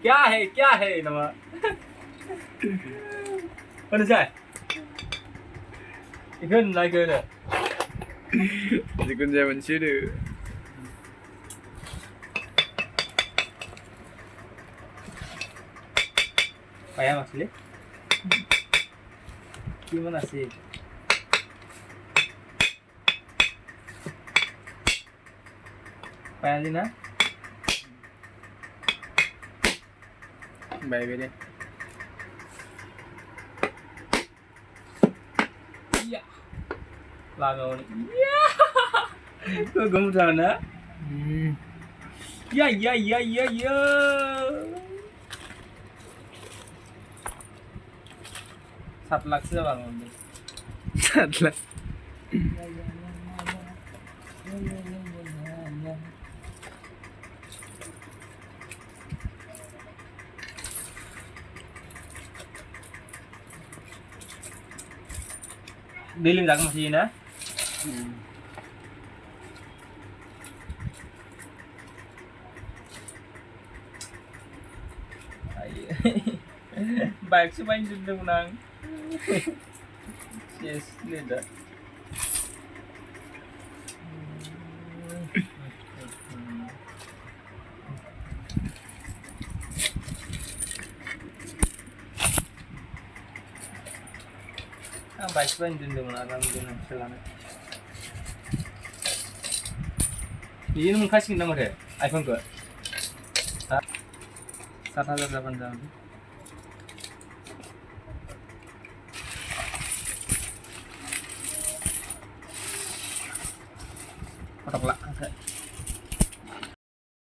क्या है nama Ano siya? Ikon like it. 지금 제만 치르. Payah maksudnya? Gimana sih? Payah din na? Bye bye. Iya. Lama nih. Iya. Kok kamu sana? Ya. Satu lagi sih bang. Sadla. Dilim jaga masih na? Baik sih main sudah menang. Yes, leda. Baik sih main sudah menang. Alhamdulillah selamat. Ini mau kasih nomor ya? iPhone ke? 7,800. Kotak lah.